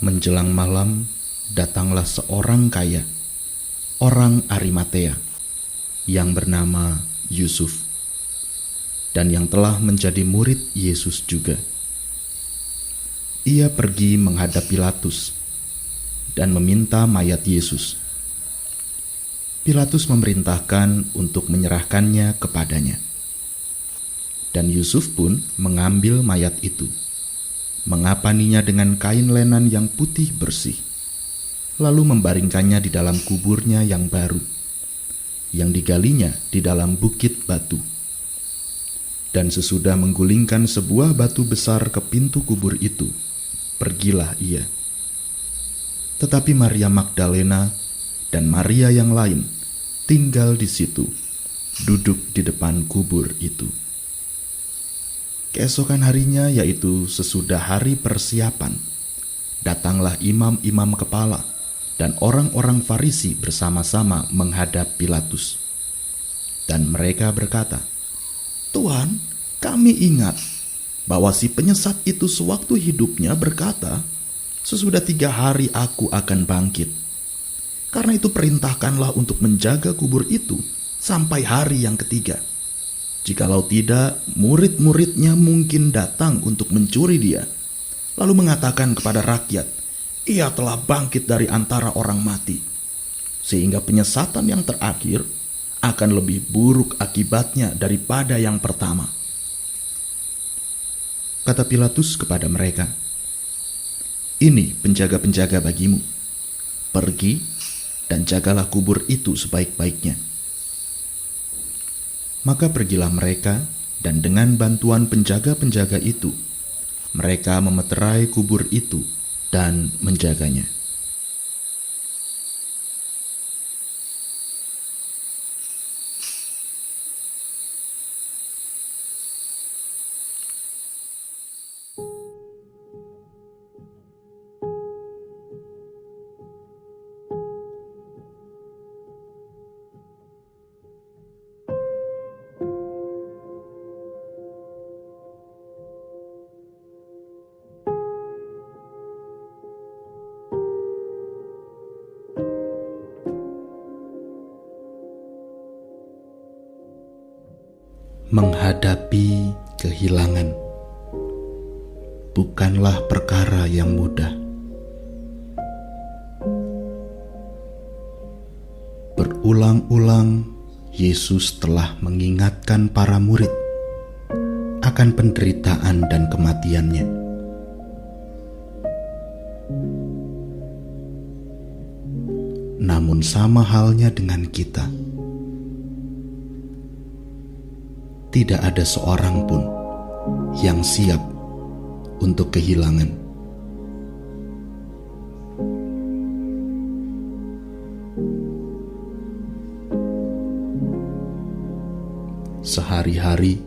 Menjelang malam, datanglah seorang kaya, orang Arimatea, yang bernama Yusuf, dan yang telah menjadi murid Yesus juga. Ia pergi menghadap Pilatus dan meminta mayat Yesus. Pilatus memerintahkan untuk menyerahkannya kepadanya. Dan Yusuf pun mengambil mayat itu, mengapaninya dengan kain lenan yang putih bersih, lalu membaringkannya di dalam kuburnya yang baru, yang digalinya di dalam bukit batu. Dan sesudah menggulingkan sebuah batu besar ke pintu kubur itu, pergilah ia. Tetapi Maria Magdalena dan Maria yang lain tinggal di situ, duduk di depan kubur itu. Keesokan harinya, yaitu sesudah hari persiapan, datanglah imam-imam kepala dan orang-orang Farisi bersama-sama menghadap Pilatus. Dan mereka berkata, "Tuan, kami ingat bahwa si penyesat itu sewaktu hidupnya berkata, 'Sesudah 3 hari aku akan bangkit.' Karena itu perintahkanlah untuk menjaga kubur itu sampai hari yang ketiga. Jikalau tidak, murid-muridnya mungkin datang untuk mencuri dia, lalu mengatakan kepada rakyat, 'Ia telah bangkit dari antara orang mati.' Sehingga penyesatan yang terakhir akan lebih buruk akibatnya daripada yang pertama." Kata Pilatus kepada mereka, "Ini penjaga-penjaga bagimu. Pergi dan jagalah kubur itu sebaik-baiknya." Maka pergilah mereka, dan dengan bantuan penjaga-penjaga itu, mereka memeterai kubur itu dan menjaganya. Menghadapi kehilangan bukanlah perkara yang mudah. Berulang-ulang Yesus telah mengingatkan para murid akan penderitaan dan kematiannya. Namun sama halnya dengan kita, tidak ada seorang pun yang siap untuk kehilangan. Sehari-hari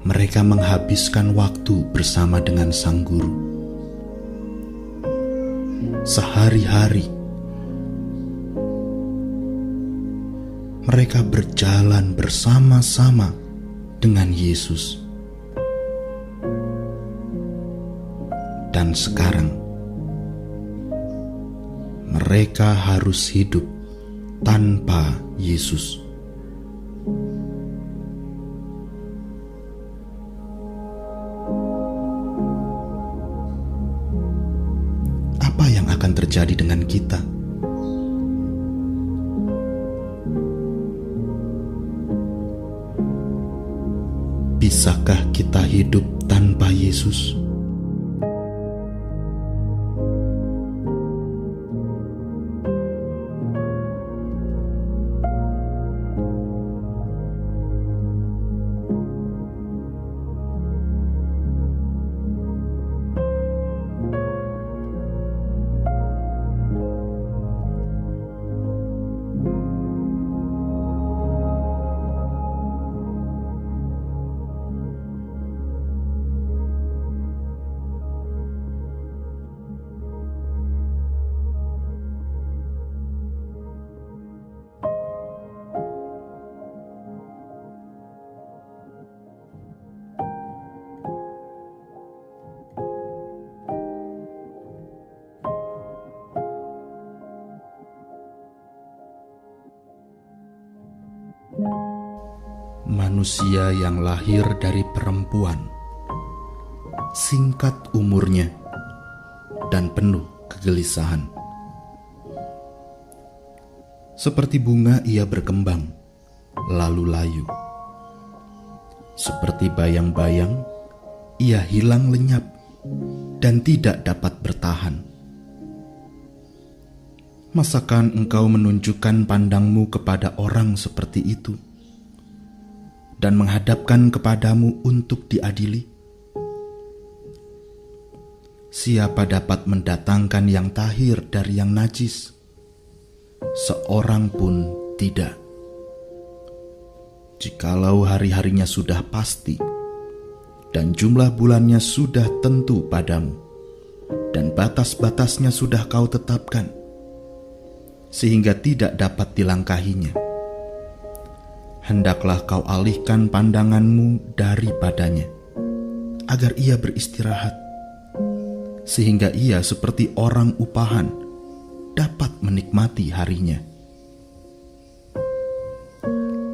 mereka menghabiskan waktu bersama dengan Sang Guru. Sehari-hari mereka berjalan bersama-sama dengan Yesus. Dan sekarang mereka harus hidup tanpa Yesus. Apa yang akan terjadi dengan kita? Bisakah kita hidup tanpa Yesus? Manusia yang lahir dari perempuan, singkat umurnya dan penuh kegelisahan. Seperti bunga ia berkembang, lalu layu. Seperti bayang-bayang, ia hilang lenyap dan tidak dapat bertahan. Masakan engkau menunjukkan pandangmu kepada orang seperti itu dan menghadapkan kepadamu untuk diadili? Siapa dapat mendatangkan yang tahir dari yang najis? Seorang pun tidak. Jikalau hari-harinya sudah pasti dan jumlah bulannya sudah tentu padamu dan batas-batasnya sudah kau tetapkan, sehingga tidak dapat dilangkahinya, hendaklah kau alihkan pandanganmu daripadanya, agar ia beristirahat, sehingga ia seperti orang upahan dapat menikmati harinya.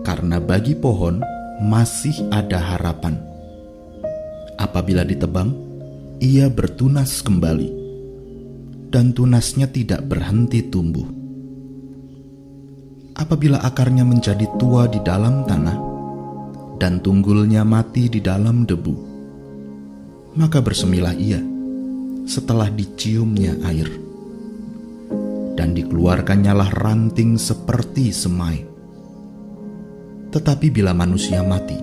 Karena bagi pohon masih ada harapan. Apabila ditebang, ia bertunas kembali, dan tunasnya tidak berhenti tumbuh. Apabila akarnya menjadi tua di dalam tanah dan tunggulnya mati di dalam debu, maka bersemilah ia setelah diciumnya air, dan dikeluarkannyalah ranting seperti semai. Tetapi bila manusia mati,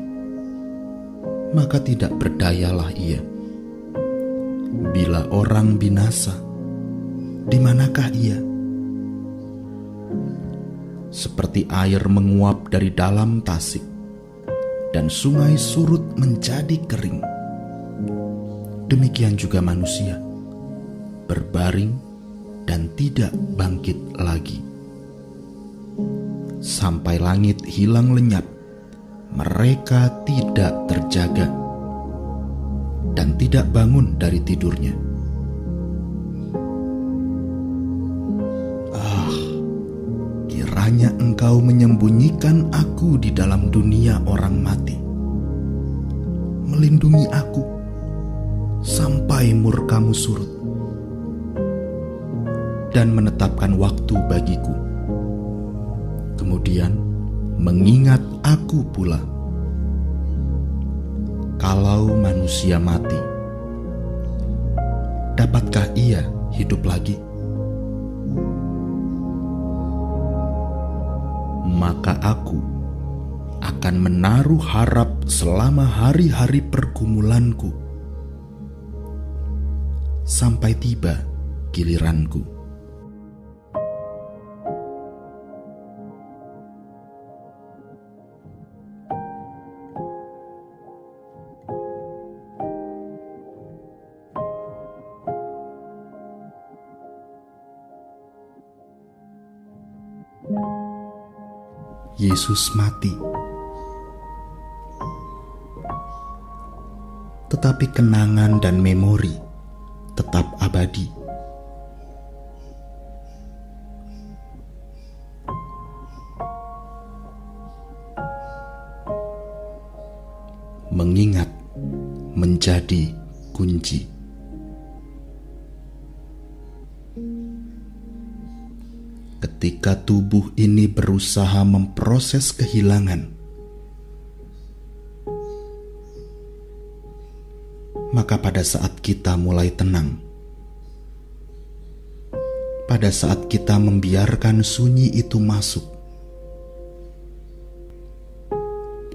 maka tidak berdayalah ia. Bila orang binasa, di manakah ia? Seperti air menguap dari dalam tasik, dan sungai surut menjadi kering, demikian juga manusia berbaring dan tidak bangkit lagi. Sampai langit hilang lenyap, mereka tidak terjaga dan tidak bangun dari tidurnya. Kiranya engkau menyembunyikan aku di dalam dunia orang mati, melindungi aku sampai murkamu surut, dan menetapkan waktu bagiku. Kemudian mengingat aku pula. Kalau manusia mati, dapatkah ia hidup lagi? Maka aku akan menaruh harap selama hari-hari pergumulanku, sampai tiba giliranku. Yesus mati, tetapi kenangan dan memori tetap abadi. Mengingat menjadi kunci. Ketika tubuh ini berusaha memproses kehilangan, maka pada saat kita mulai tenang, pada saat kita membiarkan sunyi itu masuk,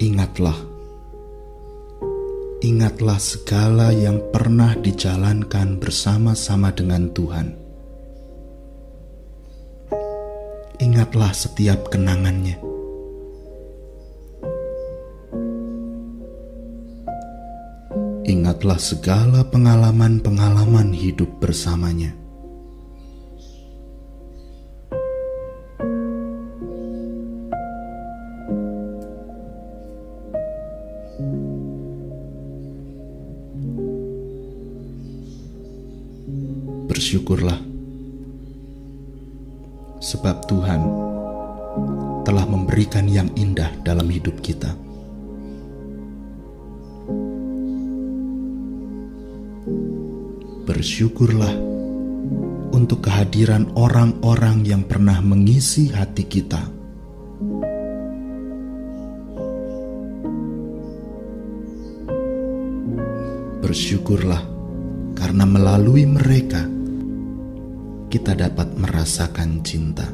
ingatlah segala yang pernah dijalankan bersama-sama dengan Tuhan. Ingatlah setiap kenangannya. Ingatlah segala pengalaman-pengalaman hidup bersamanya. Bersyukurlah, sebab Tuhan telah memberikan yang indah dalam hidup kita. Bersyukurlah untuk kehadiran orang-orang yang pernah mengisi hati kita. Bersyukurlah karena melalui mereka kita dapat merasakan cinta.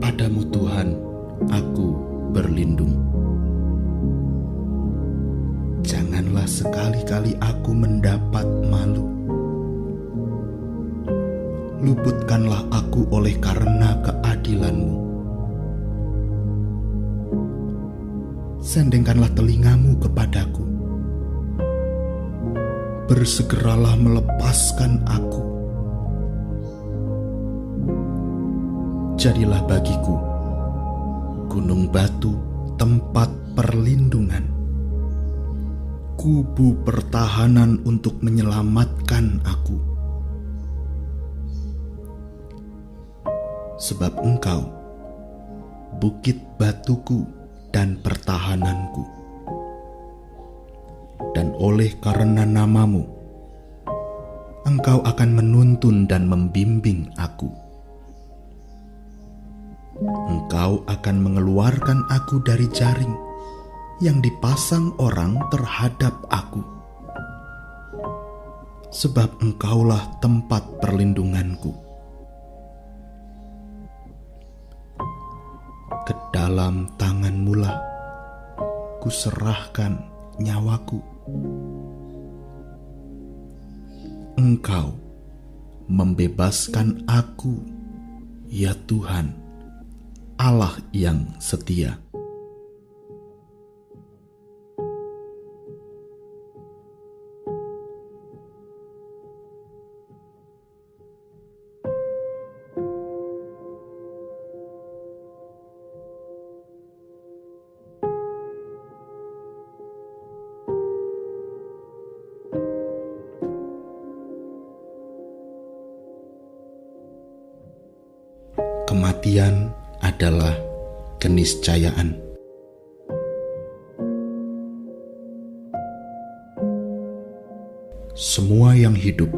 Padamu Tuhan, aku berlindung. Janganlah sekali-kali aku mendapat malu. Luputkanlah aku oleh karena keadilan-Mu. Sendengkanlah telingamu kepadaku. Bersegeralah melepaskan aku. Jadilah bagiku gunung batu, tempat perlindungan, kubu pertahanan untuk menyelamatkan aku. Sebab Engkau, bukit batuku dan pertahananku, dan oleh karena nama-Mu, Engkau akan menuntun dan membimbing aku. Engkau akan mengeluarkan aku dari jaring yang dipasang orang terhadap aku. Sebab Engkaulah tempat perlindunganku. Ke dalam tangan-Mu lah kuserahkan nyawaku. Engkau membebaskan aku, ya Tuhan, Allah yang setia. Kematian adalah keniscayaan. Semua yang hidup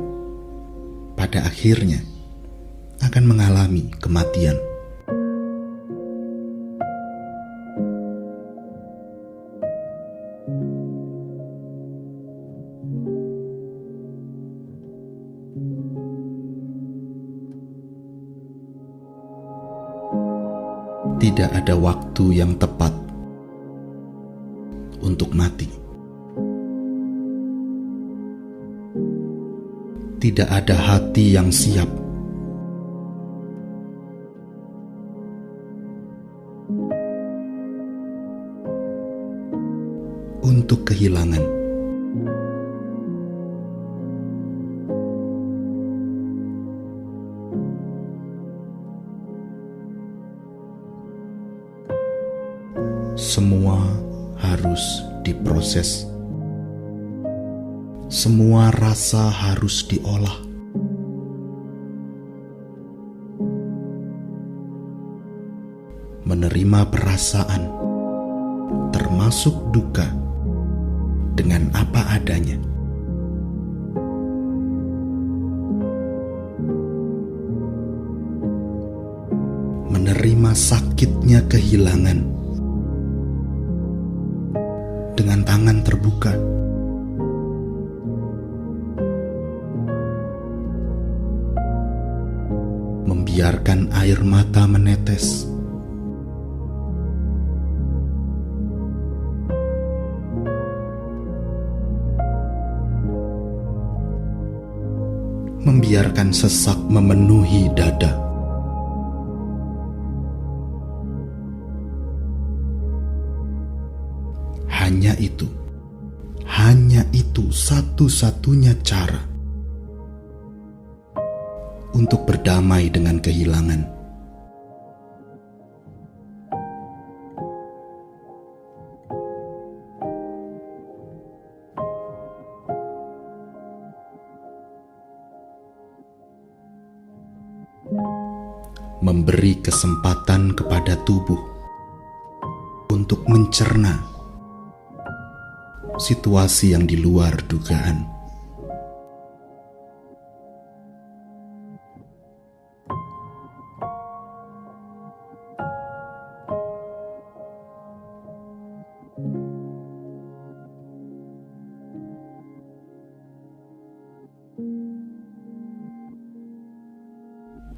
pada akhirnya akan mengalami kematian. Tidak ada waktu yang tepat untuk mati. Tidak ada hati yang siap untuk kehilangan. Semua harus diproses. Semua rasa harus diolah. Menerima perasaan, termasuk duka, dengan apa adanya. Menerima sakitnya kehilangan dengan tangan terbuka. Membiarkan air mata menetes. Membiarkan sesak memenuhi dada. hanya itu satu-satunya cara untuk berdamai dengan kehilangan. Memberi kesempatan kepada tubuh untuk mencerna situasi yang di luar dugaan.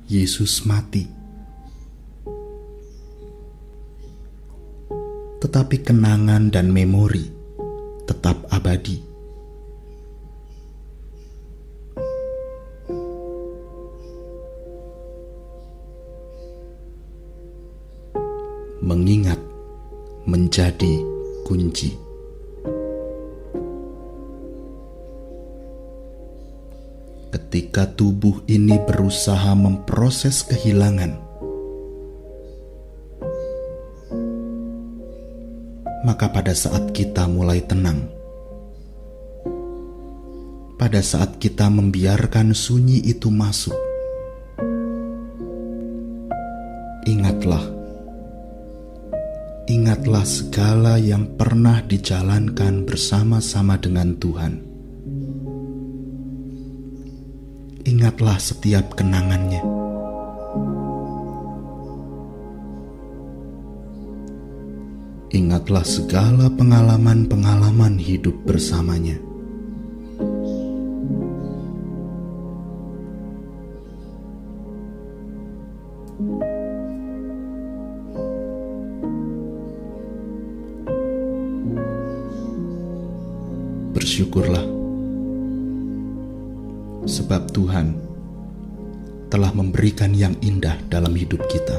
Yesus mati, tetapi kenangan dan memori tetap abadi. Mengingat menjadi kunci. Ketika tubuh ini berusaha memproses kehilangan, maka pada saat kita mulai tenang, pada saat kita membiarkan sunyi itu masuk, ingatlah segala yang pernah dijalankan bersama-sama dengan Tuhan. Ingatlah setiap kenangannya. Ingatlah segala pengalaman-pengalaman hidup bersamanya. Bersyukurlah, sebab Tuhan telah memberikan yang indah dalam hidup kita.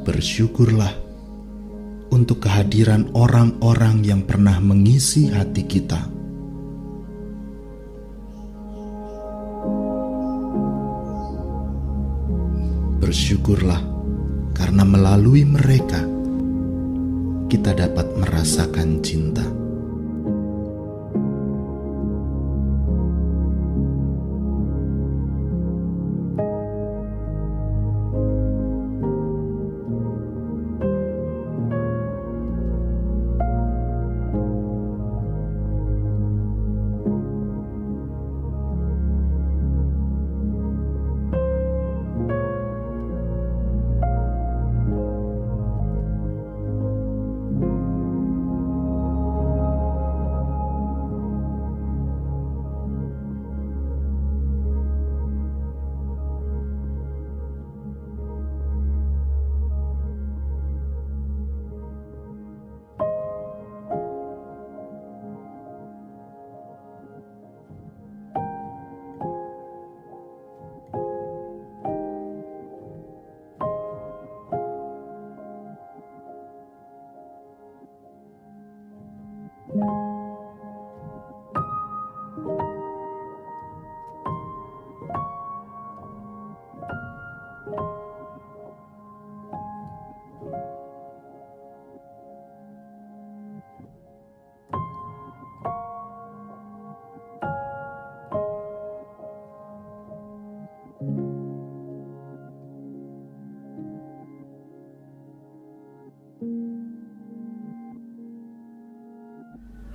Bersyukurlah untuk kehadiran orang-orang yang pernah mengisi hati kita. Bersyukurlah karena melalui mereka kita dapat merasakan cinta.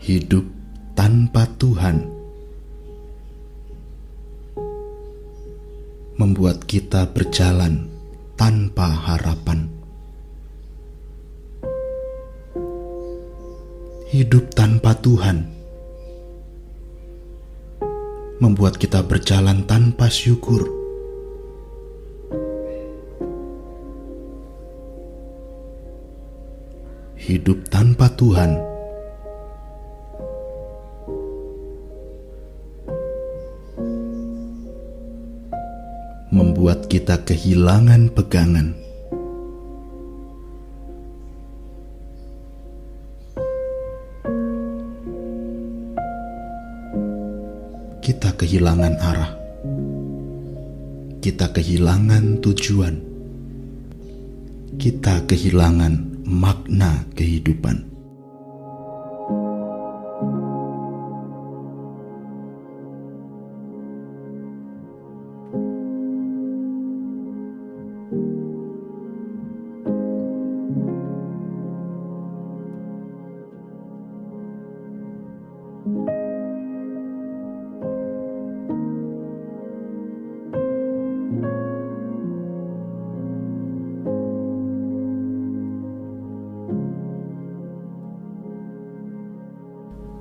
Hidup tanpa Tuhan membuat kita berjalan tanpa harapan. Hidup tanpa Tuhan membuat kita berjalan tanpa syukur. Hidup tanpa Tuhan membuat kita kehilangan pegangan kehilangan arah. Kita kehilangan tujuan. Kita kehilangan makna kehidupan.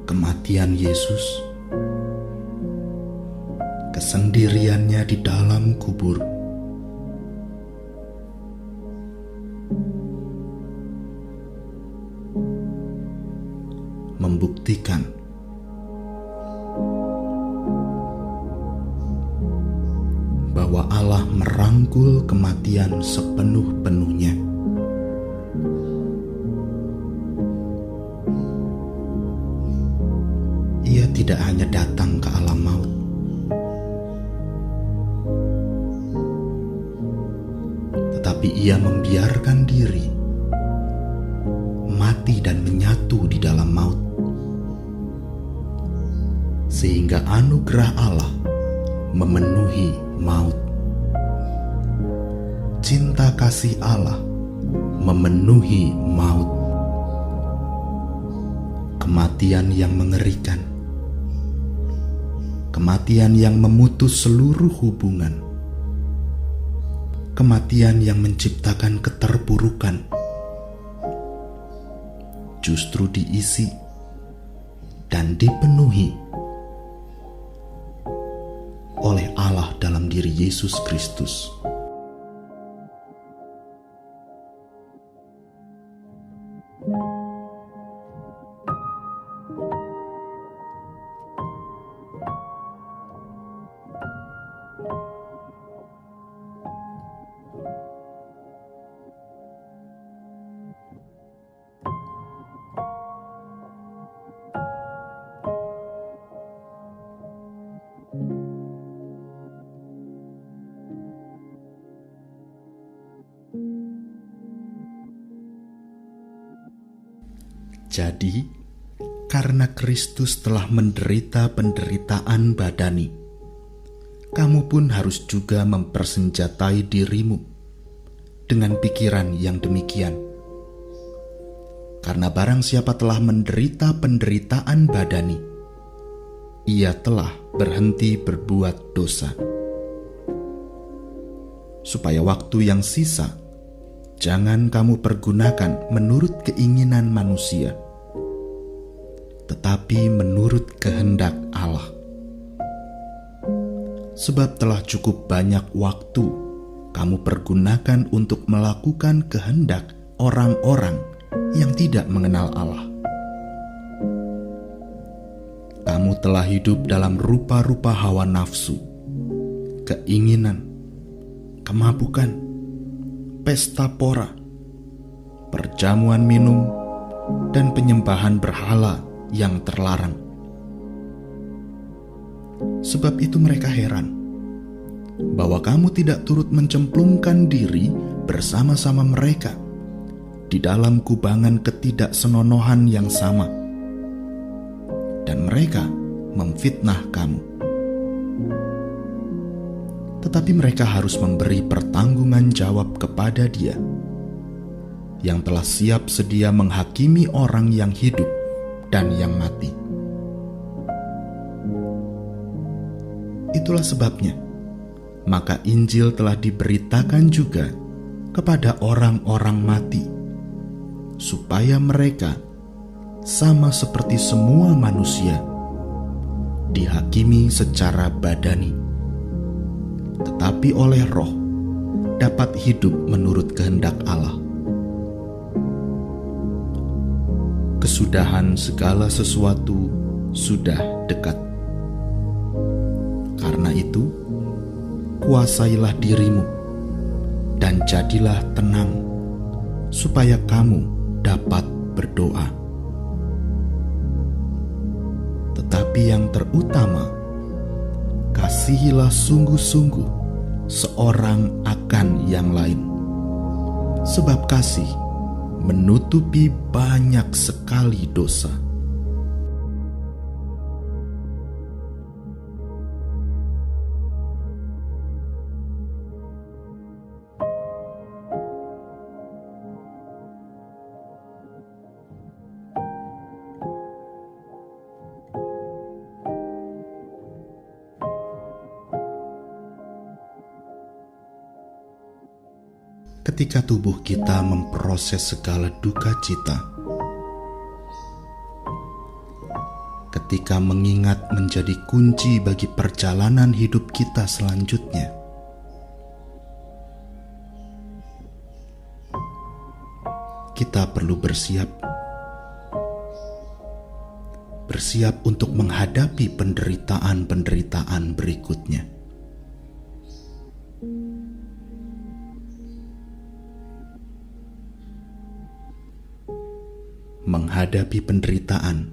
Kematian Yesus, kesendiriannya di dalam kubur, membuktikan bahwa Allah merangkul kematian sepenuh-penuhnya. Ia tidak hanya datang ke alam maut, tetapi ia membiarkan diri mati dan menyatu di dalam maut, sehingga anugerah Allah memenuhi maut. Cinta kasih Allah memenuhi maut. Kematian yang mengerikan, kematian yang memutus seluruh hubungan, kematian yang menciptakan keterpurukan, justru diisi dan dipenuhi oleh Allah dalam diri Yesus Kristus. Jadi, karena Kristus telah menderita penderitaan badani, kamu pun harus juga mempersenjatai dirimu dengan pikiran yang demikian. Karena barang siapa telah menderita penderitaan badani, ia telah berhenti berbuat dosa, supaya waktu yang sisa jangan kamu pergunakan menurut keinginan manusia, tetapi menurut kehendak Allah. Sebab telah cukup banyak waktu kamu pergunakan untuk melakukan kehendak orang-orang yang tidak mengenal Allah. Kamu telah hidup dalam rupa-rupa hawa nafsu, keinginan, kemabukan, pesta pora, perjamuan minum, dan penyembahan berhala yang terlarang. Sebab itu mereka heran bahwa kamu tidak turut mencemplungkan diri bersama-sama mereka di dalam kubangan ketidaksenonohan yang sama, dan mereka memfitnah kamu. Tetapi mereka harus memberi pertanggungan jawab kepada Dia yang telah siap sedia menghakimi orang yang hidup dan yang mati. Itulah sebabnya, maka Injil telah diberitakan juga kepada orang-orang mati, supaya mereka sama seperti semua manusia dihakimi secara badani, tetapi oleh Roh dapat hidup menurut kehendak Allah. Kesudahan segala sesuatu sudah dekat. Karena itu, kuasailah dirimu dan jadilah tenang, supaya kamu dapat berdoa. Tetapi yang terutama, kasihilah sungguh-sungguh seorang akan yang lain, sebab kasih menutupi banyak sekali dosa. Ketika tubuh kita memproses segala duka cita, ketika mengingat menjadi kunci bagi perjalanan hidup kita selanjutnya, kita perlu bersiap untuk menghadapi penderitaan-penderitaan berikutnya. Menghadapi penderitaan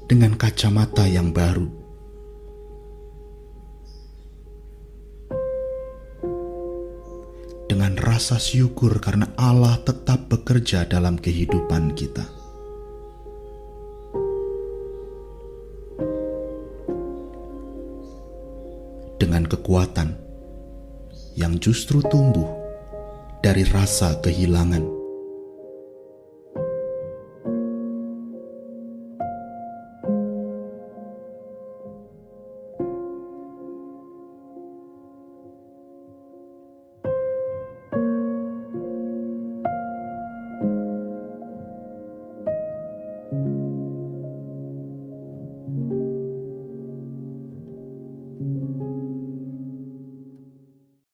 dengan kacamata yang baru, dengan rasa syukur karena Allah tetap bekerja dalam kehidupan kita. Dengan kekuatan yang justru tumbuh dari rasa kehilangan.